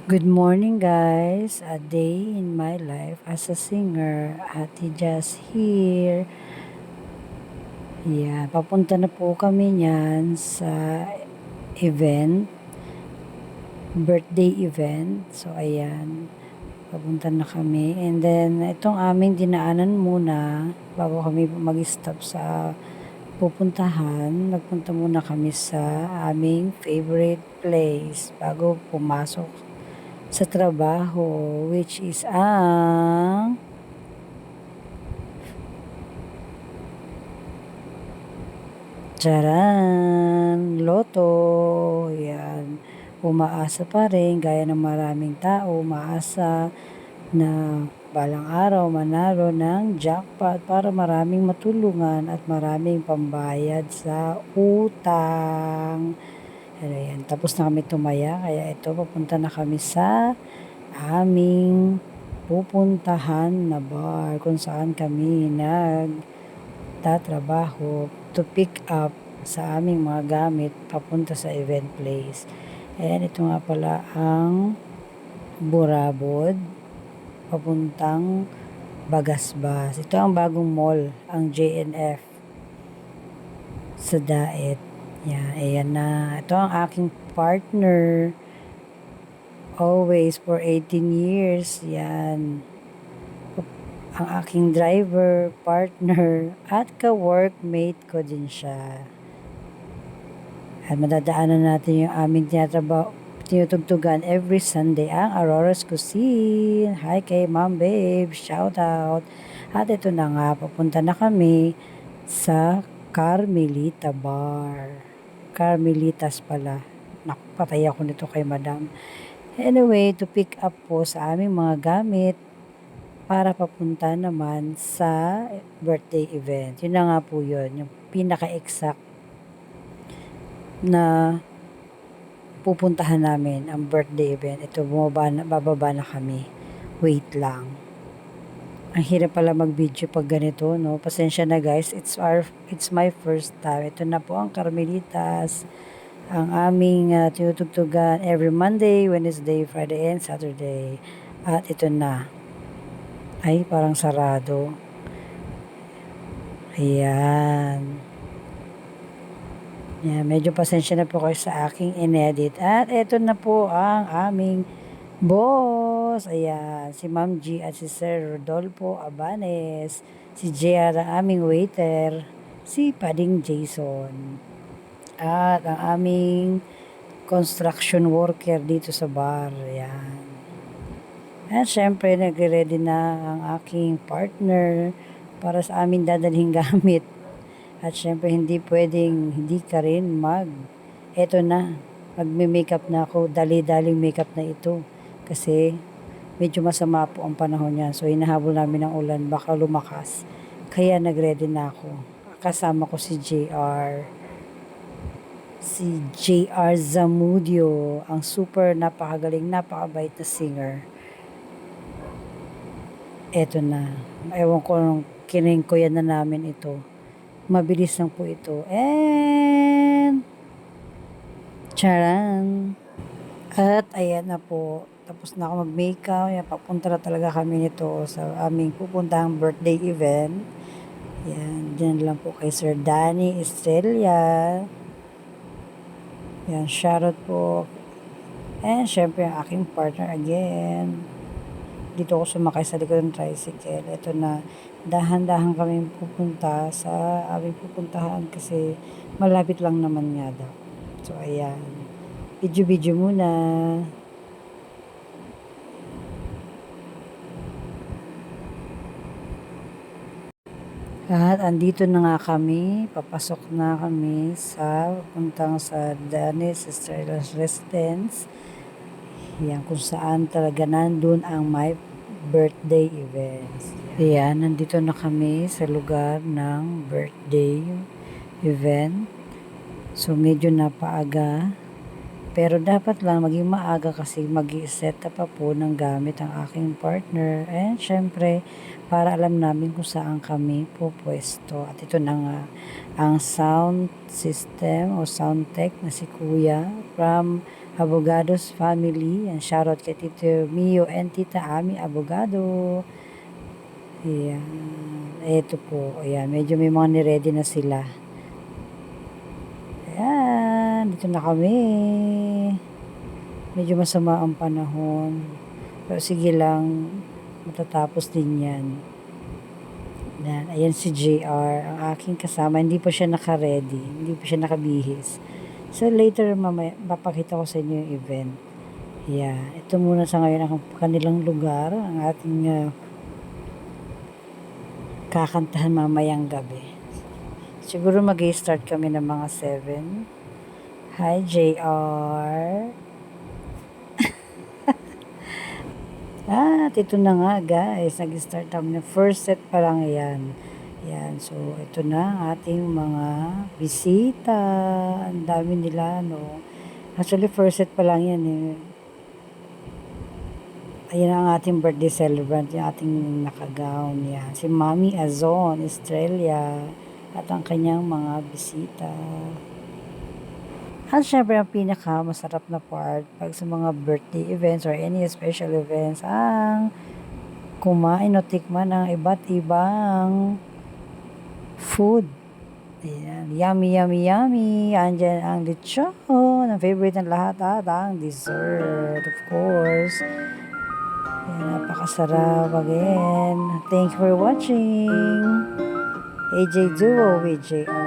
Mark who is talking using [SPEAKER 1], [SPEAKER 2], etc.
[SPEAKER 1] Good morning guys, a day in my life as a singer, Ate Jazz here. Yeah, papunta na po kami niyan sa event, birthday event. So ayan, papunta na kami. And then itong aming dinaanan muna bago kami mag-stop sa pupuntahan. Nagpunta muna kami sa aming favorite place bago pumasok sa trabaho, which is ang Charan! Loto! Yan. Umaasa pa rin, gaya ng maraming tao, umaasa na balang araw manalo ng jackpot para maraming matulungan at maraming pambayad sa utang. Pero yan, tapos na kami tumaya, kaya ito, papunta na kami sa aming pupuntahan na bar kung saan kami nagtatrabaho to pick up sa aming mga gamit papunta sa event place. Ayan, ito nga pala ang Burabod papuntang Bagasbas. Ito ang bagong mall, ang JNF sa Daet. Yan, ayan na. Ito ang aking partner. Always for 18 years. Yan. Ang aking driver, partner, at ka-workmate ko din siya. At madadaanan natin yung aming tinutugtugan every Sunday, ang Aurora's Cuisine. Hi kay Ma'am Babe, shout out. At ito na nga, papunta na kami sa Carmelita Bar. Carmelitas pala. Naku, patay ako nito kay Madam. Anyway, to pick up po sa aming mga gamit para papunta naman sa birthday event. Yun na nga po yun, yung pinaka-exact na pupuntahan namin ang birthday event. Ito, bababa na kami. Wait lang. Ang hirap pala mag-video pag ganito, no? Pasensya na guys, it's my first time. Ito na po ang Carmelitas. Ang aming tinutugtugan every Monday, Wednesday, Friday, and Saturday. At ito na. Ay, parang sarado. Ayan. Yan, medyo pasensya na po kayo sa aking inedit. At ito na po ang aming boss. Ayan, si Ma'am G at si Sir Rodolfo Abanes. Si JR ang aming waiter. Si Pading Jason. At ang aming construction worker dito sa bar. Ayan. At syempre, nagre-ready na ang aking partner para sa amin dadalhin gamit. At syempre, hindi pwedeng hindi ka rin eto na, magme-makeup na ako, dali-daling makeup na ito. Kasi medyo masama po ang panahon niya. So, hinahabol namin ng ulan, baka lumakas. Kaya nagready na ako. Kasama ko si JR. Si JR Zamudio, ang super napakagaling, napakabait na singer. Eto na. Ewan ko nung kinengkuyan na namin ito. Mabilis lang po ito. And charan! At ayan na po. Tapos na ako mag-makeup. Yan, papunta na talaga kami nito sa aming pupuntahang birthday event. Yan. Diyan lang po kay Sir Danny Estrella. Yan. Shoutout po. And syempre ang aking partner again. Dito ako sumakay sa likod ng tricycle. Ito na, dahan-dahan kami pupunta sa aming pupuntahan kasi malapit lang naman nga daw. So, ayan. Video-video muna. At andito na nga kami, papasok na kami sa puntang sa Danis Estrellas Residence. Yan, kung saan talaga nandun ang my birthday events. Ayan, nandito na kami sa lugar ng birthday event. So, medyo napaaga. Pero dapat lang maging maaga kasi mag-i-set up pa po ng gamit ang aking partner. And syempre, para alam namin kung saan kami pupwesto. At ito na nga, ang sound system o sound tech na si Kuya from Abogados family. Yan, shoutout kay Tito Mio and Tita Ami Abogado. Ayan. Ito po. Ayan. Medyo may mga niready na sila. Ayan. Dito na kami. Medyo masama ang panahon. Pero sige lang. Matatapos din yan. Ayan. Ayan si JR. Ang aking kasama. Hindi pa siya naka-ready. Hindi pa siya nakabihis. So later mamaya, papakita ko sa inyo yung event. Yeah, ito muna sa ngayon ang kanilang lugar, ang ating kakantahan mamayang gabi. Siguro mag-start kami ng mga 7. Hi JR. Ito na nga guys, nag-start kami ng first set pa lang yan. Yan, so ito na ang ating mga bisita. Ang dami nila, no. Actually, first set pa lang yan eh. Ayan ang ating birthday celebrant, yung ating nakagown. Yan. Si Mami Azon, Estrella, at ang kanyang mga bisita. At syempre, ang pinaka-masarap na part pag sa mga birthday events or any special events, ang kumain o tikman ng iba't ibang food. Ayan. Yummy, yummy, yummy. Andyan ang lechon. Ang favorite ng lahat at ang dessert, of course. Ayan, napakasarap again. Thank you for watching. AJ Duo with JR.